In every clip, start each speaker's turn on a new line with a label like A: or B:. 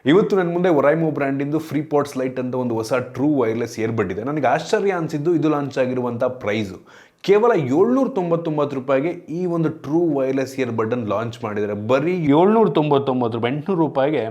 A: ಇವತ್ತು ನನ್ನ ಮುಂದೆ oraimo ಬ್ರ್ಯಾಂಡಿಂದು FreePods Lite ಅಂತ ಒಂದು ಹೊಸ ಟ್ರೂ ವೈರ್ಲೆಸ್ ಇಯರ್ಬಡ್ ಇದೆ. ನನಗೆ ಆಶ್ಚರ್ಯ ಅನಿಸಿದ್ದು ಇದು ಲಾಂಚ್ ಆಗಿರುವಂಥ ಪ್ರೈಸು ಕೇವಲ 799 ರೂಪಾಯಿಗೆ ಈ ಒಂದು ಟ್ರೂ ವೈರ್ಲೆಸ್ ಇಯರ್ಬಡ್ ಅನ್ನು ಲಾಂಚ್ ಮಾಡಿದ್ದಾರೆ. ಬರೀ 799 ರೂಪಾಯಿ, 800 ರೂಪಾಯಿಗೆ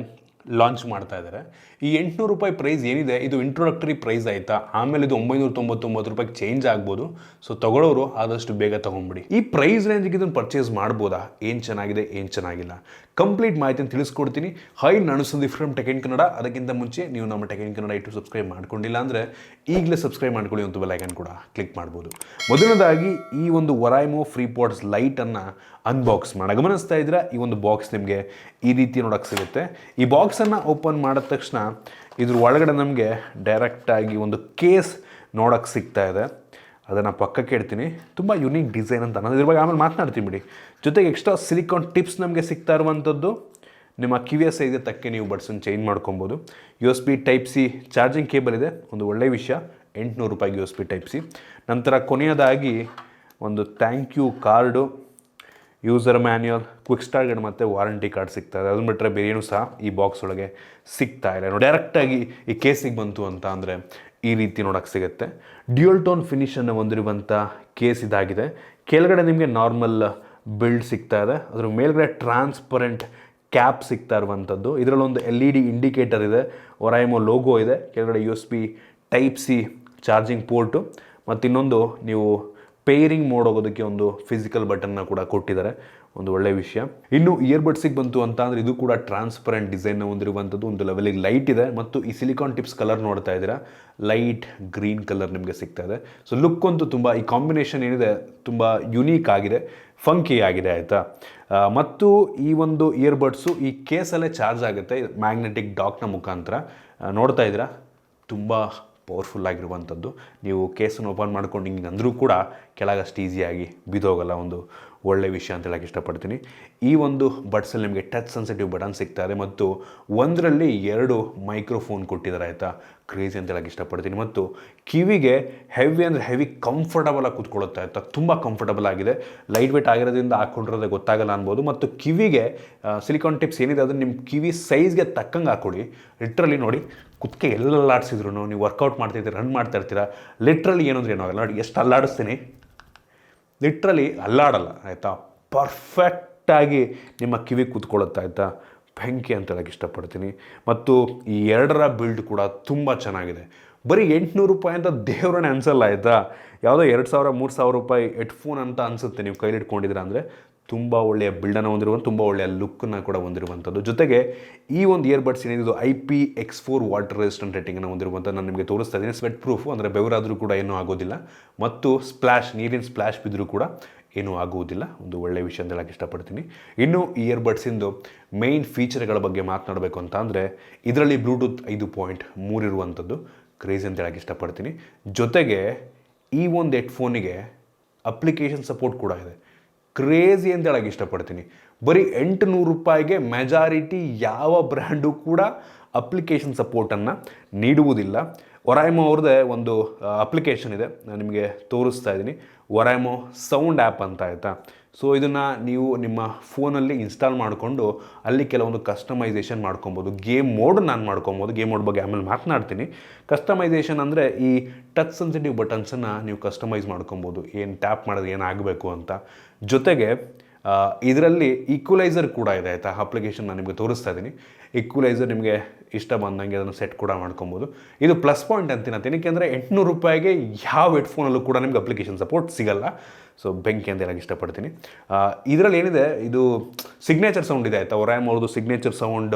A: ಲಾಂಚ್ ಮಾಡ್ತಾ ಇದ್ದಾರೆ. ಈ 800 ರೂಪಾಯಿ ಪ್ರೈಸ್ ಏನಿದೆ ಇದು ಇಂಟ್ರೊಡಕ್ಟರಿ ಪ್ರೈಸ್ ಆಯಿತಾ, ಆಮೇಲೆ ಇದು 999 ರೂಪಾಯಿಗೆ ಚೇಂಜ್ ಆಗ್ಬೋದು. ಸೊ ತಗೊಳ್ಳೋರು ಆದಷ್ಟು ಬೇಗ ತೊಗೊಂಬಿಡಿ. ಈ ಪ್ರೈಸ್ ರೇಂಜಿಗೆ ಇದನ್ನು ಪರ್ಚೇಸ್ ಮಾಡ್ಬೋದಾ, ಏನು ಚೆನ್ನಾಗಿದೆ ಏನು ಚೆನ್ನಾಗಿಲ್ಲ, ಕಂಪ್ಲೀಟ್ ಮಾಹಿತಿಯನ್ನು ತಿಳಿಸ್ಕೊಡ್ತೀನಿ. ಹೈ, ನಾನು Sandeep from tech in Kannada. ಅದಕ್ಕಿಂತ ಮುಂಚೆ ನೀವು ನಮ್ಮ tech in Kannada YouTube subscribe ಮಾಡ್ಕೊಂಡಿಲ್ಲ ಅಂದರೆ ಈಗಲೇ ಸಬ್ಸ್ಕ್ರೈಬ್ ಮಾಡ್ಕೊಳ್ಳಿ, ಒಂದು ಬೆಲ್ ಐಕಾನ್ ಕೂಡ ಕ್ಲಿಕ್ ಮಾಡ್ಬೋದು. ಮೊದಲನೇದಾಗಿ ಈ ಒಂದು oraimo FreePods Lite ಅನ್ನು ಅನ್ಬಾಕ್ಸ್ ಮಾಡಿ. ಗಮನಿಸ್ತಾ ಇದ್ರೆ ಈ ಒಂದು ಬಾಕ್ಸ್ ನಿಮಗೆ ಈ ರೀತಿ ನೋಡೋಕ್ಕೆ ಸಿಗುತ್ತೆ. ಈ ಬಾಕ್ಸನ್ನು ಓಪನ್ ಮಾಡಿದ ತಕ್ಷಣ ಇದ್ರ ಒಳಗಡೆ ನಮಗೆ ಡೈರೆಕ್ಟಾಗಿ ಒಂದು ಕೇಸ್ ನೋಡೋಕ್ಕೆ ಸಿಗ್ತಾ ಇದೆ. ಅದನ್ನು ಪಕ್ಕಕ್ಕೆ ಇಡ್ತೀನಿ. ತುಂಬ ಯುನೀಕ್ ಡಿಸೈನ್ ಅಂತ ನಾನು ಇದ್ರ ಬಗ್ಗೆ ಆಮೇಲೆ ಮಾತನಾಡ್ತೀನಿ ಬಿಡಿ. ಜೊತೆಗೆ ಎಕ್ಸ್ಟ್ರಾ ಸಿಲಿಕಾನ್ ಟಿಪ್ಸ್ ನಮಗೆ ಸಿಗ್ತಾ ಇರುವಂಥದ್ದು. ನಿಮ್ಮ ಕಿವಿಯ ಸೈಜ್ಗೆ ತಕ್ಕೆ ನೀವು ಬಡ್ಸನ್ನು ಚೇಂಜ್ ಮಾಡ್ಕೊಬೋದು. USB Type-C ಚಾರ್ಜಿಂಗ್ ಕೇಬಲ್ ಇದೆ, ಒಂದು ಒಳ್ಳೆಯ ವಿಷಯ. 800 ರೂಪಾಯಿಗೆ USB Type-C. ನಂತರ ಕೊನೆಯದಾಗಿ ಒಂದು thank you card, user manual, quick start guide ಮತ್ತು ವಾರಂಟಿ ಕಾರ್ಡ್ ಸಿಗ್ತಾ ಇದೆ. ಅದನ್ನು ಬಿಟ್ಟರೆ ಬೇರೇನೂ ಸಹ ಈ ಬಾಕ್ಸ್ ಒಳಗೆ ಸಿಗ್ತಾ ಇಲ್ಲ. ಡೈರೆಕ್ಟಾಗಿ ಈ ಕೇಸಿಗೆ ಬಂತು ಅಂತ ಅಂದರೆ ಈ ರೀತಿ ನೋಡೋಕ್ಕೆ ಸಿಗುತ್ತೆ. ಡ್ಯೂಯಲ್ ಟೋನ್ ಫಿನಿಷನ್ನು ಹೊಂದಿರುವಂಥ ಕೇಸ್ ಇದಾಗಿದೆ. ಕೆಳಗಡೆ ನಿಮಗೆ ನಾರ್ಮಲ್ ಬಿಲ್ಡ್ ಸಿಗ್ತಾ ಇದೆ, ಅದ್ರ ಮೇಲ್ಗಡೆ ಟ್ರಾನ್ಸ್ಪರೆಂಟ್ ಕ್ಯಾಪ್ ಸಿಗ್ತಾ ಇರುವಂಥದ್ದು. ಇದರಲ್ಲೊಂದು LED ಇಂಡಿಕೇಟರ್ ಇದೆ, oraimo ಲೋಗೋ ಇದೆ, ಕೆಳಗಡೆ USB Type-C ಚಾರ್ಜಿಂಗ್ ಪೋರ್ಟು, ಮತ್ತು ಇನ್ನೊಂದು ನೀವು ಪೇರಿಂಗ್ ಮೋಡ್ ಹೋಗೋದಕ್ಕೆ ಒಂದು ಫಿಸಿಕಲ್ ಬಟನ್ನ ಕೂಡ ಕೊಟ್ಟಿದ್ದಾರೆ, ಒಂದು ಒಳ್ಳೆಯ ವಿಷಯ. ಇನ್ನು ಇಯರ್ಬಡ್ಸಿಗೆ ಬಂತು ಅಂತ ಅಂದರೆ ಇದು ಕೂಡ ಟ್ರಾನ್ಸ್ಪರೆಂಟ್ ಡಿಸೈನ್ನ ಹೊಂದಿರುವಂಥದ್ದು, ಒಂದು ಲೆವೆಲಿಗೆ ಲೈಟ್ ಇದೆ. ಮತ್ತು ಈ ಸಿಲಿಕಾನ್ ಟಿಪ್ಸ್ ಕಲರ್ ನೋಡ್ತಾ ಇದ್ದೀರಾ, ಲೈಟ್ ಗ್ರೀನ್ ಕಲರ್ ನಿಮಗೆ ಸಿಗ್ತಾ ಇದೆ. ಸೊ ಲುಕ್ ಅಂತೂ ತುಂಬ, ಈ ಕಾಂಬಿನೇಷನ್ ಏನಿದೆ ತುಂಬ ಯುನೀಕ್ ಆಗಿದೆ, ಫಂಕಿ ಆಗಿದೆ ಆಯಿತಾ. ಮತ್ತು ಈ ಒಂದು ಇಯರ್ಬಡ್ಸು ಈ ಕೇಸಲ್ಲೇ ಚಾರ್ಜ್ ಆಗುತ್ತೆ ಮ್ಯಾಗ್ನೆಟಿಕ್ ಡಾಕ್ನ ಮುಖಾಂತರ. ನೋಡ್ತಾ ಇದ್ದೀರಾ, ತುಂಬ ಪವರ್ಫುಲ್ ಆಗಿರುವಂಥದ್ದು. ನೀವು ಕೇಸನ್ನು ಓಪನ್ ಮಾಡ್ಕೊಂಡು ಹಿಂಗೆ ಅಂದರೂ ಕೂಡ ಕೆಳಗಷ್ಟು ಈಸಿಯಾಗಿ ಬಿದ್ದೋಗಲ್ಲ, ಒಂದು ಒಳ್ಳೆ ವಿಷಯ ಅಂತ ಹೇಳಕ್ಕೆ ಇಷ್ಟಪಡ್ತೀನಿ. ಈ ಒಂದು ಬಡ್ಸಲ್ಲಿ ನಿಮಗೆ ಟಚ್ ಸೆನ್ಸಿಟಿವ್ ಬಟನ್ ಸಿಗ್ತಾ ಇದೆ ಮತ್ತು ಒಂದರಲ್ಲಿ 2 ಮೈಕ್ರೋಫೋನ್ ಕೊಟ್ಟಿದ್ದಾರೆ ಆಯಿತಾ. ಕ್ರೇಜಿ ಅಂತ ಹೇಳಕ್ಕೆ ಇಷ್ಟಪಡ್ತೀನಿ. ಮತ್ತು ಕಿವಿಗೆ ಹೆವಿ ಅಂದರೆ ಹೆವಿ ಕಂಫರ್ಟಬಲಾಗಿ ಕೂತ್ಕೊಳ್ಳುತ್ತೆ ಆಯಿತಾ, ತುಂಬ ಕಂಫರ್ಟಬಲ್ ಆಗಿದೆ. ಲೈಟ್ ವೇಟ್ ಆಗಿರೋದ್ರಿಂದ ಹಾಕ್ಕೊಂಡಿರೋದೇ ಗೊತ್ತಾಗಲ್ಲ ಅನ್ಬೋದು. ಮತ್ತು ಕಿವಿಗೆ ಸಿಲಿಕಾನ್ ಟಿಪ್ಸ್ ಏನಿದೆ ಅದನ್ನು ನಿಮ್ಮ ಕಿವಿ ಸೈಜ್ಗೆ ತಕ್ಕಂಗೆ ಹಾಕ್ಕೊಳ್ಳಿ. ಲಿಟ್ರಲಿ ನೋಡಿ, ಕುತ್ತಿಗೆ ಎಲ್ಲ ಅಲ್ಲಾಡಿಸಿದ್ರು ನೀವು ವರ್ಕೌಟ್ ಮಾಡ್ತಿರ್ತೀರ, ರನ್ ಮಾಡ್ತಾ ಇರ್ತೀರ, ಲಿಟ್ರಲಿ ಏನಂದ್ರೆ ಏನೋ ಆಗಲ್ಲ. ನೋಡಿ ಎಷ್ಟು ಅಲ್ಲಾಡಿಸ್ತೀನಿ, ಲಿಟ್ರಲಿ ಅಲ್ಲಾಡಲ್ಲ ಆಯಿತಾ. ಪರ್ಫೆಕ್ಟಾಗಿ ನಿಮ್ಮ ಕಿವಿ ಕೂತ್ಕೊಳ್ಳುತ್ತೆ ಆಯಿತಾ. ಬೆಂಕಿ ಅಂತ ಹೇಳಕ್ಕೆ ಇಷ್ಟಪಡ್ತೀನಿ. ಮತ್ತು ಈ 2ರ ಬಿಲ್ಡ್ ಕೂಡ ತುಂಬ ಚೆನ್ನಾಗಿದೆ. ಬರೀ 800 ರೂಪಾಯಿ ಅಂತ ದೇವ್ರನ್ನೇ ಅನಿಸಲ್ಲ ಆಯಿತಾ. ಯಾವುದೋ 2000-3000 ರೂಪಾಯಿ ಹೆಡ್ಫೋನ್ ಅಂತ ಅನಿಸುತ್ತೆ ನೀವು ಕೈಲಿ ಇಟ್ಕೊಂಡಿದ್ದೀರಾ ಅಂದರೆ. ತುಂಬ ಒಳ್ಳೆಯ ಬಿಲ್ಡನ್ನು ಹೊಂದಿರುವಂಥ, ತುಂಬ ಒಳ್ಳೆಯ ಲುಕ್ಕನ್ನು ಕೂಡ ಹೊಂದಿರುವಂಥದ್ದು. ಜೊತೆಗೆ ಈ ಒಂದು ಇಯರ್ಬಡ್ಸ್ ಏನಿದು IP-X4 ವಾಟರ್ ರೆಸಿಸ್ಟೆಂಟ್ ರೇಟಿಂಗನ್ನು ಹೊಂದಿರುವಂಥ ನಾನು ನಿಮಗೆ ತೋರಿಸ್ತಾ ಇದ್ದೀನಿ. ಸ್ವೆಟ್ ಪ್ರೂಫು, ಅಂದರೆ ಬೆವರಾದರೂ ಕೂಡ ಏನೂ ಆಗೋದಿಲ್ಲ. ಮತ್ತು ನೀರಿನ ಸ್ಪ್ಲಾಶ್ ಬಿದ್ದರೂ ಕೂಡ ಏನೂ ಆಗುವುದಿಲ್ಲ, ಒಂದು ಒಳ್ಳೆಯ ವಿಷಯ ಅಂತ ಹೇಳಕ್ಕೆ ಇಷ್ಟಪಡ್ತೀನಿ. ಇನ್ನು ಈ ಇಯರ್ಬಡ್ಸಿಂದು ಮೇಯ್ನ್ ಫೀಚರ್ಗಳ ಬಗ್ಗೆ ಮಾತನಾಡಬೇಕು ಅಂತ ಅಂದರೆ ಇದರಲ್ಲಿ ಬ್ಲೂಟೂತ್ 5.3 ಇರುವಂಥದ್ದು, ಕ್ರೇಜಿ ಅಂತ ಹೇಳಕ್ಕೆ ಇಷ್ಟಪಡ್ತೀನಿ. ಜೊತೆಗೆ ಈ ಒಂದು ಹೆಡ್ಫೋನಿಗೆ ಅಪ್ಲಿಕೇಶನ್ ಸಪೋರ್ಟ್ ಕೂಡ ಇದೆ, ಕ್ರೇಜಿ ಅಂತ ಹೇಳಕ್ಕೆ ಇಷ್ಟಪಡ್ತೀನಿ. ಬರೀ 800 ರೂಪಾಯಿಗೆ ಮೆಜಾರಿಟಿ ಯಾವ ಬ್ರ್ಯಾಂಡು ಕೂಡ ಅಪ್ಲಿಕೇಶನ್ ಸಪೋರ್ಟನ್ನು ನೀಡುವುದಿಲ್ಲ. oraimo ಅವ್ರದ್ದೇ ಒಂದು ಅಪ್ಲಿಕೇಶನ್ ಇದೆ, ನಾನು ನಿಮಗೆ ತೋರಿಸ್ತಾ ಇದ್ದೀನಿ, oraimo ಸೌಂಡ್ ಆ್ಯಪ್ ಅಂತ ಆಯಿತಾ. ಸೊ ಇದನ್ನು ನೀವು ನಿಮ್ಮ ಫೋನಲ್ಲಿ ಇನ್ಸ್ಟಾಲ್ ಮಾಡಿಕೊಂಡು ಅಲ್ಲಿ ಕೆಲವೊಂದು ಕಸ್ಟಮೈಸೇಷನ್ ಮಾಡ್ಕೊಬೋದು. ಗೇಮ್ ಮೋಡ್ ನಾನು ಮಾಡ್ಕೊಬೋದು, ಗೇಮ್ ಮೋಡ್ ಬಗ್ಗೆ ಆಮೇಲೆ ಮಾತನಾಡ್ತೀನಿ. ಕಸ್ಟಮೈಸೇಷನ್ ಅಂದರೆ ಈ ಟಚ್ ಸೆನ್ಸಿಟಿವ್ ಬಟನ್ಸನ್ನು ನೀವು ಕಸ್ಟಮೈಸ್ ಮಾಡ್ಕೊಬೋದು, ಏನು ಟ್ಯಾಪ್ ಮಾಡಿದ್ರೆ ಏನಾಗಬೇಕು ಅಂತ. ಜೊತೆಗೆ ಇದರಲ್ಲಿ ಈಕ್ವಲೈಸರ್ ಕೂಡ ಇದೆ ಆಯಿತಾ. ಅಪ್ಲಿಕೇಶನ್ ನಾನು ನಿಮಗೆ ತೋರಿಸ್ತಾ ಇದ್ದೀನಿ. ಈಕ್ವಲೈಸರ್ ನಿಮಗೆ ಇಷ್ಟ ಬಂದಂಗೆ ಅದನ್ನು ಸೆಟ್ ಕೂಡ ಮಾಡ್ಕೊಬೋದು. ಇದು ಪ್ಲಸ್ ಪಾಯಿಂಟ್ ಅಂತೀನಿ. ಏನಕ್ಕೆ 800 ರೂಪಾಯಿಗೆ ಯಾವ ಹೆಡ್ಫೋನಲ್ಲೂ ಕೂಡ ನಿಮ್ಗೆ ಅಪ್ಲಿಕೇಶನ್ ಸಪೋರ್ಟ್ ಸಿಗಲ್ಲ. ಸೊ ಬೆಂಕಿ ಅಂತ ಹೇಳಕ್ಕೆ ಇಷ್ಟಪಡ್ತೀನಿ. ಇದರಲ್ಲಿ ಏನಿದೆ, ಇದು ಸಿಗ್ನೇಚರ್ ಸೌಂಡ್ ಇದೆ ಆಯಿತಾ. oraimo ಅವ್ರದ್ದು ಸಿಗ್ನೇಚರ್ ಸೌಂಡ್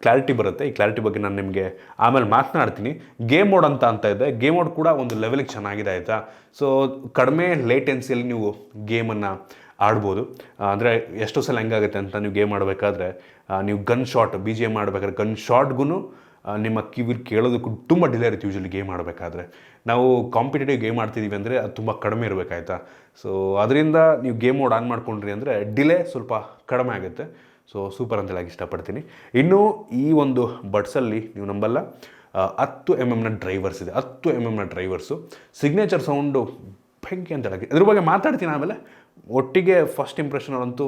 A: ಕ್ಲಾರಿಟಿ ಬರುತ್ತೆ. ಈ ಕ್ಲಾರಿಟಿ ಬಗ್ಗೆ ನಾನು ನಿಮಗೆ ಆಮೇಲೆ ಮಾತನಾಡ್ತೀನಿ. ಗೇಮ್ ಮೋಡ್ ಅಂತ ಇದೆ. ಗೇಮ್ ಮೋಡ್ ಕೂಡ ಒಂದು ಲೆವೆಲಿಗೆ ಚೆನ್ನಾಗಿದೆ ಆಯಿತಾ. ಸೊ ಕಡಿಮೆ ಲೇಟೆನ್ಸಿಯಲ್ಲಿ ನೀವು ಗೇಮನ್ನು ಆಡ್ಬೋದು. ಅಂದರೆ ಎಷ್ಟೋ ಸಲ ಹೆಂಗಾಗುತ್ತೆ ಅಂತ, ನೀವು ಗೇಮ್ ಮಾಡಬೇಕಾದ್ರೆ ನೀವು ಗನ್ ಶಾಟ್ BGM ಮಾಡಬೇಕಾದ್ರೆ ಗನ್ ಶಾಟ್ಗೂ ನಿಮ್ಮ ಕಿವಿಲಿ ಕೇಳೋದಕ್ಕೂ ತುಂಬ ಡಿಲೇ ಇರುತ್ತೆ ಯೂಶಲಿ ಗೇಮ್ ಮಾಡಬೇಕಾದ್ರೆ. ನಾವು ಕಾಂಪಿಟೇಟಿವ್ ಗೇಮ್ ಆಡ್ತಿದ್ದೀವಿ ಅಂದರೆ ಅದು ತುಂಬ ಕಡಿಮೆ ಇರಬೇಕಾಯ್ತಾ. ಸೊ ಅದರಿಂದ ನೀವು ಗೇಮ್ ಮೋಡ್ ಆನ್ ಮಾಡ್ಕೊಂಡ್ರಿ ಅಂದರೆ ಡಿಲೇ ಸ್ವಲ್ಪ ಕಡಿಮೆ ಆಗುತ್ತೆ. ಸೊ ಸೂಪರ್ ಅಂತ ಹೇಳಕ್ಕೆ ಇಷ್ಟಪಡ್ತೀನಿ. ಇನ್ನು ಈ ಒಂದು ಬಡ್ಸಲ್ಲಿ ನೀವು ನಂಬಲ್ಲ, 10 mm ಡ್ರೈವರ್ಸ್ ಇದೆ. 10 mm ಡ್ರೈವರ್ಸು, ಸಿಗ್ನೇಚರ್ ಸೌಂಡು ಬೆಂಕಿ ಅಂತ ಹೇಳಕ್ಕೆ. ಇದ್ರ ಬಗ್ಗೆ ಮಾತಾಡ್ತೀನಿ ಆಮೇಲೆ. ಒಟ್ಟಿಗೆ ಫಸ್ಟ್ ಇಂಪ್ರೆಷನ್ ಅಂತೂ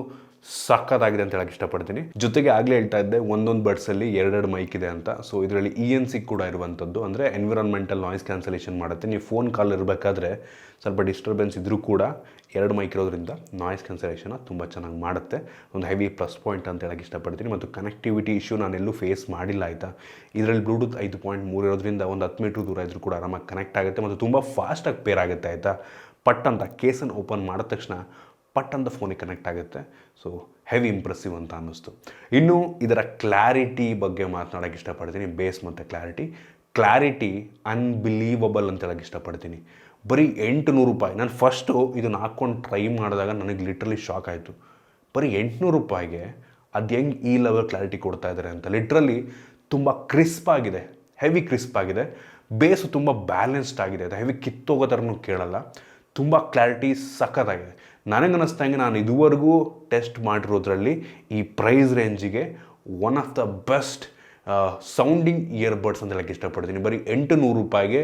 A: ಸಖತ್ತಾಗಿದೆ ಅಂತ ಹೇಳಕ್ಕೆ ಇಷ್ಟಪಡ್ತೀನಿ. ಜೊತೆಗೆ ಆಗಲೇ ಹೇಳ್ತಾ ಇದ್ದೆ ಒಂದೊಂದು ಬಡ್ಸಲ್ಲಿ ಎರಡೆರಡು ಮೈಕ್ ಇದೆ ಅಂತ. ಸೊ ಇದರಲ್ಲಿ ENC ಕೂಡ ಇರುವಂಥದ್ದು, ಅಂದರೆ ಎನ್ವಿರಾನ್ಮೆಂಟಲ್ ನಾಯ್ಸ್ ಕ್ಯಾನ್ಸಲೇಷನ್ ಮಾಡುತ್ತೆ. ನೀವು ಫೋನ್ ಕಾಲ್ ಇರಬೇಕಾದ್ರೆ ಸ್ವಲ್ಪ ಡಿಸ್ಟರ್ಬೆನ್ಸ್ ಇದ್ದರೂ ಕೂಡ ಎರಡು ಮೈಕ್ ಇರೋದ್ರಿಂದ ನಾಯ್ಸ್ ಕ್ಯಾನ್ಸಲೇಷನ್ ತುಂಬ ಚೆನ್ನಾಗಿ ಮಾಡುತ್ತೆ. ಒಂದು ಹೆವಿ ಪ್ಲಸ್ ಪಾಯಿಂಟ್ ಅಂತ ಹೇಳಕ್ಕೆ ಇಷ್ಟಪಡ್ತೀನಿ. ಮತ್ತು ಕನೆಕ್ಟಿವಿಟಿ ಇಶ್ಯೂ ನಾನೆಲ್ಲೂ ಫೇಸ್ ಮಾಡಿಲ್ಲ ಆಯಿತಾ. ಇದರಲ್ಲಿ ಬ್ಲೂಟೂತ್ 5.3 ಇರೋದ್ರಿಂದ ಒಂದು 10 ಮೀಟ್ರ್ ದೂರ ಇದ್ರೂ ಕೂಡ ಆರಾಮಾಗಿ ಕನೆಕ್ಟ್ ಆಗುತ್ತೆ ಮತ್ತು ತುಂಬ ಫಾಸ್ಟಾಗಿ ಪೇರ್ ಆಗುತ್ತೆ ಆಯಿತಾ. ಪಟ್ ಅಂತ ಕೇಸನ್ನು ಓಪನ್ ಮಾಡಿದ ತಕ್ಷಣ ಪಟ್ ಅಂತ ಫೋನಿಗೆ ಕನೆಕ್ಟ್ ಆಗುತ್ತೆ. ಸೊ ಹೆವಿ ಇಂಪ್ರೆಸಿವ್ ಅಂತ ಅನ್ನಿಸ್ತು. ಇನ್ನು ಇದರ ಕ್ಲಾರಿಟಿ ಬಗ್ಗೆ ಮಾತನಾಡೋಕ್ಕೆ ಇಷ್ಟಪಡ್ತೀನಿ. ಬೇಸ್ ಮತ್ತು ಕ್ಲಾರಿಟಿ ಅನ್ಬಿಲೀವಬಲ್ ಅಂತ ಹೇಳೋಕ್ಕೆ ಇಷ್ಟಪಡ್ತೀನಿ. ಬರೀ 800 ರೂಪಾಯಿ. ನಾನು ಫಸ್ಟು ಇದನ್ನು ಹಾಕ್ಕೊಂಡು ಟ್ರೈ ಮಾಡಿದಾಗ ನನಗೆ ಲಿಟ್ರಲಿ ಶಾಕ್ ಆಯಿತು. ಬರೀ 800 ರೂಪಾಯಿಗೆ ಅದು ಹೆಂಗೆ ಈ ಲೆವೆಲ್ ಕ್ಲಾರಿಟಿ ಕೊಡ್ತಾ ಇದ್ದಾರೆ ಅಂತ. ಲಿಟ್ರಲಿ ತುಂಬ ಕ್ರಿಸ್ಪ್ ಆಗಿದೆ, ಹೆವಿ ಕ್ರಿಸ್ಪ್ ಆಗಿದೆ. ಬೇಸು ತುಂಬ ಬ್ಯಾಲೆನ್ಸ್ಡ್ ಆಗಿದೆ, ಅದು ಹೆವಿ ಕಿತ್ತೋಗೋ ಥರನೂ ಕೇಳಲ್ಲ. ತುಂಬ ಕ್ಲಾರಿಟಿ ಸಖತ್ತಾಗಿದೆ. ನನಗನ್ನಿಸ್ದಂಗೆ ನಾನು ಇದುವರೆಗೂ ಟೆಸ್ಟ್ ಮಾಡಿರೋದ್ರಲ್ಲಿ ಈ ಪ್ರೈಸ್ ರೇಂಜಿಗೆ one of the best sounding earbuds ಅಂತ ಹೇಳಕ್ಕೆ ಇಷ್ಟಪಡ್ತೀನಿ. ಬರೀ 800 ರೂಪಾಯಿಗೆ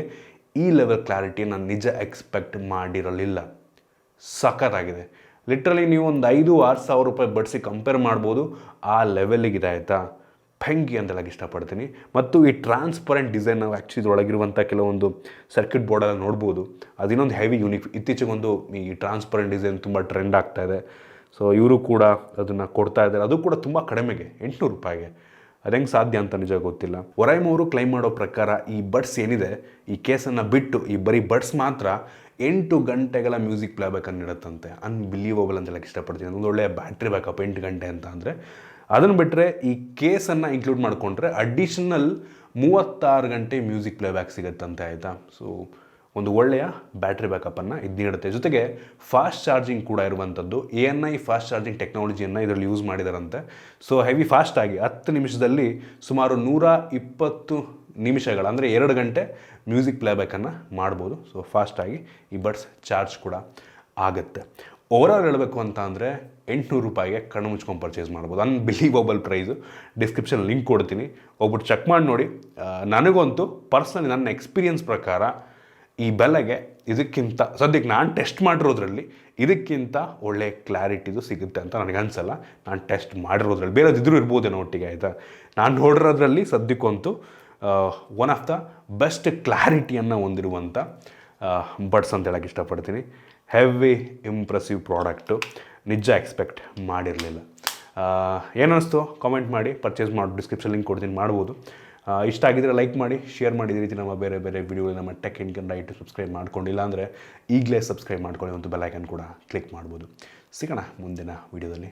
A: ಈ ಲೆವೆಲ್ ಕ್ಲಾರಿಟಿ ನಾನು ನಿಜ ಎಕ್ಸ್ಪೆಕ್ಟ್ ಮಾಡಿರಲಿಲ್ಲ. ಸಖತ್ತಾಗಿದೆ. ಲಿಟ್ರಲಿ ನೀವು ಒಂದು 5,000-6,000 ರೂಪಾಯಿ ಬಡ್ಸಿಗೆ ಕಂಪೇರ್ ಮಾಡ್ಬೋದು, ಆ ಲೆವೆಲಿಗಿದೆ ಆಯಿತಾ. ಭಂಗಿ ಅಂತ ಹೇಳಕ್ಕೆ ಇಷ್ಟಪಡ್ತೀನಿ. ಮತ್ತು ಈ ಟ್ರಾನ್ಸ್ಪರೆಂಟ್ ಡಿಸೈನ್ ನಾವು ಆ್ಯಕ್ಚುಲಿ ಇದರೊಳಗಿರುವಂಥ ಕೆಲವೊಂದು ಸರ್ಕ್ಯೂಟ್ ಬೋರ್ಡೆಲ್ಲ ನೋಡ್ಬೋದು. ಅದಿನ್ನೊಂದು ಹೆವಿ ಯೂನಿಕ್. ಇತ್ತೀಚೆಗೊಂದು ಈ ಟ್ರಾನ್ಸ್ಪರೆಂಟ್ ಡಿಸೈನ್ ತುಂಬ ಟ್ರೆಂಡ್ ಆಗ್ತಾಯಿದೆ. ಸೊ ಇವರು ಕೂಡ ಅದನ್ನು ಕೊಡ್ತಾ ಇದ್ದಾರೆ. ಅದು ಕೂಡ ತುಂಬ ಕಡಿಮೆಗೆ, 800 ರೂಪಾಯಿಗೆ. ಅದು ಹೆಂಗೆ ಸಾಧ್ಯ ಅಂತ ನಿಜ ಗೊತ್ತಿಲ್ಲ. oraimo ಅವರು ಕ್ಲೈಮ್ ಮಾಡೋ ಪ್ರಕಾರ ಈ ಬಡ್ಸ್ ಏನಿದೆ, ಈ ಕೇಸನ್ನು ಬಿಟ್ಟು ಈ ಬರೀ ಬಡ್ಸ್ ಮಾತ್ರ 8 ಗಂಟೆಗಳ ಮ್ಯೂಸಿಕ್ ಪ್ಲೇಬ್ಯಾಕನ್ನು ನೀಡುತ್ತಂತೆ. ಅನ್ಬಿಲೀವಬಲ್ ಅಂತ ಹೇಳಕ್ಕೆ ಇಷ್ಟಪಡ್ತೀನಿ. ಒಂದು ಒಳ್ಳೆಯ ಬ್ಯಾಟ್ರಿ ಬ್ಯಾಕಪ್ 8 ಗಂಟೆ ಅಂತ ಅಂದರೆ. ಅದನ್ನು ಬಿಟ್ಟರೆ ಈ ಕೇಸನ್ನು ಇನ್ಕ್ಲೂಡ್ ಮಾಡಿಕೊಂಡ್ರೆ ಅಡಿಷನಲ್ 36 ಗಂಟೆ ಮ್ಯೂಸಿಕ್ ಪ್ಲೇಬ್ಯಾಕ್ ಸಿಗುತ್ತಂತೆ ಆಯಿತಾ. ಸೊ ಒಂದು ಒಳ್ಳೆಯ ಬ್ಯಾಟ್ರಿ ಬ್ಯಾಕಪ್ಪನ್ನು ಇದು ನೀಡುತ್ತೆ. ಜೊತೆಗೆ ಫಾಸ್ಟ್ ಚಾರ್ಜಿಂಗ್ ಕೂಡ ಇರುವಂಥದ್ದು. ANI ಫಾಸ್ಟ್ ಚಾರ್ಜಿಂಗ್ ಟೆಕ್ನಾಲಜಿಯನ್ನು ಇದರಲ್ಲಿ ಯೂಸ್ ಮಾಡಿದಾರಂತೆ. ಸೊ ಹೆವಿ ಫಾಸ್ಟಾಗಿ 10 ನಿಮಿಷದಲ್ಲಿ ಸುಮಾರು 120 ನಿಮಿಷಗಳ, ಅಂದರೆ 2 ಗಂಟೆ ಮ್ಯೂಸಿಕ್ ಪ್ಲೇಬ್ಯಾಕನ್ನು ಮಾಡ್ಬೋದು. ಸೊ ಫಾಸ್ಟಾಗಿ ಈ ಬಡ್ಸ್ ಚಾರ್ಜ್ ಕೂಡ ಆಗುತ್ತೆ. ಓವರಾಲ್ ಹೇಳಬೇಕು ಅಂತ ಅಂದರೆ 800 ರೂಪಾಯಿಗೆ ಕಣ್ಣು ಮುಚ್ಕೊಂಡು ಪರ್ಚೇಸ್ ಮಾಡ್ಬೋದು. Unbelievable price. ಡಿಸ್ಕ್ರಿಪ್ಷನ್ ಲಿಂಕ್ ಕೊಡ್ತೀನಿ, ಹೋಗ್ಬಿಟ್ಟು ಚೆಕ್ ಮಾಡಿ ನೋಡಿ. ನನಗಂತೂ ಪರ್ಸ್ನಲಿ ನನ್ನ ಎಕ್ಸ್ಪೀರಿಯನ್ಸ್ ಪ್ರಕಾರ ಈ ಬೆಲೆಗೆ ಇದಕ್ಕಿಂತ ಸದ್ಯಕ್ಕೆ ನಾನು ಟೆಸ್ಟ್ ಮಾಡಿರೋದ್ರಲ್ಲಿ ಇದಕ್ಕಿಂತ ಒಳ್ಳೆ ಕ್ಲಾರಿಟಿದು ಸಿಗುತ್ತೆ ಅಂತ ನನಗೆ ಅನಿಸಲ್ಲ. ನಾನು ಟೆಸ್ಟ್ ಮಾಡಿರೋದ್ರಲ್ಲಿ ಬೇರೆದಿದ್ರೂ ಇರ್ಬೋದೇನೋ ಒಟ್ಟಿಗೆ ಆಯಿತಾ. ನಾನು ನೋಡಿರೋದ್ರಲ್ಲಿ ಸದ್ಯಕ್ಕಂತೂ ಒನ್ ಆಫ್ ದ ಬೆಸ್ಟ್ ಕ್ಲಾರಿಟಿಯನ್ನು ಹೊಂದಿರುವಂಥ ಬಡ್ಸ್ ಅಂತ ಹೇಳಕ್ಕೆ ಇಷ್ಟಪಡ್ತೀನಿ. ಹೆವಿ ಇಂಪ್ರೆಸಿವ್ ಪ್ರಾಡಕ್ಟು, ನಿಜ ಎಕ್ಸ್ಪೆಕ್ಟ್ ಮಾಡಿರಲಿಲ್ಲ. ಏನಿಸ್ತು ಕಾಮೆಂಟ್ ಮಾಡಿ, ಪರ್ಚೇಸ್ ಮಾಡಿ, ಡಿಸ್ಕ್ರಿಪ್ಷನ್ ಲಿಂಕ್ ಕೊಡ್ತೀನಿ, ಮಾಡ್ಬೋದು. ಇಷ್ಟ ಆಗಿದ್ರೆ ಲೈಕ್ ಮಾಡಿ, ಶೇರ್ ಮಾಡಿ. ಇದೇ ರೀತಿ ನಮ್ಮ ಬೇರೆ ಬೇರೆ ವಿಡಿಯೋ ನಮ್ಮ ಟೆಕ್ ಇನ್ ರೈಟ್ ಸಬ್ಸ್ಕ್ರೈಬ್ ಮಾಡ್ಕೊಂಡಿಲ್ಲ ಅಂದರೆ ಈಗಲೇ ಸಬ್ಸ್ಕ್ರೈಬ್ ಮಾಡ್ಕೊಳ್ಳಿ, ಒಂದು ಬೆಲ್ ಐಕನ್ ಕೂಡ ಕ್ಲಿಕ್ ಮಾಡ್ಬೋದು. ಸಿಗೋಣ ಮುಂದಿನ ವಿಡಿಯೋದಲ್ಲಿ.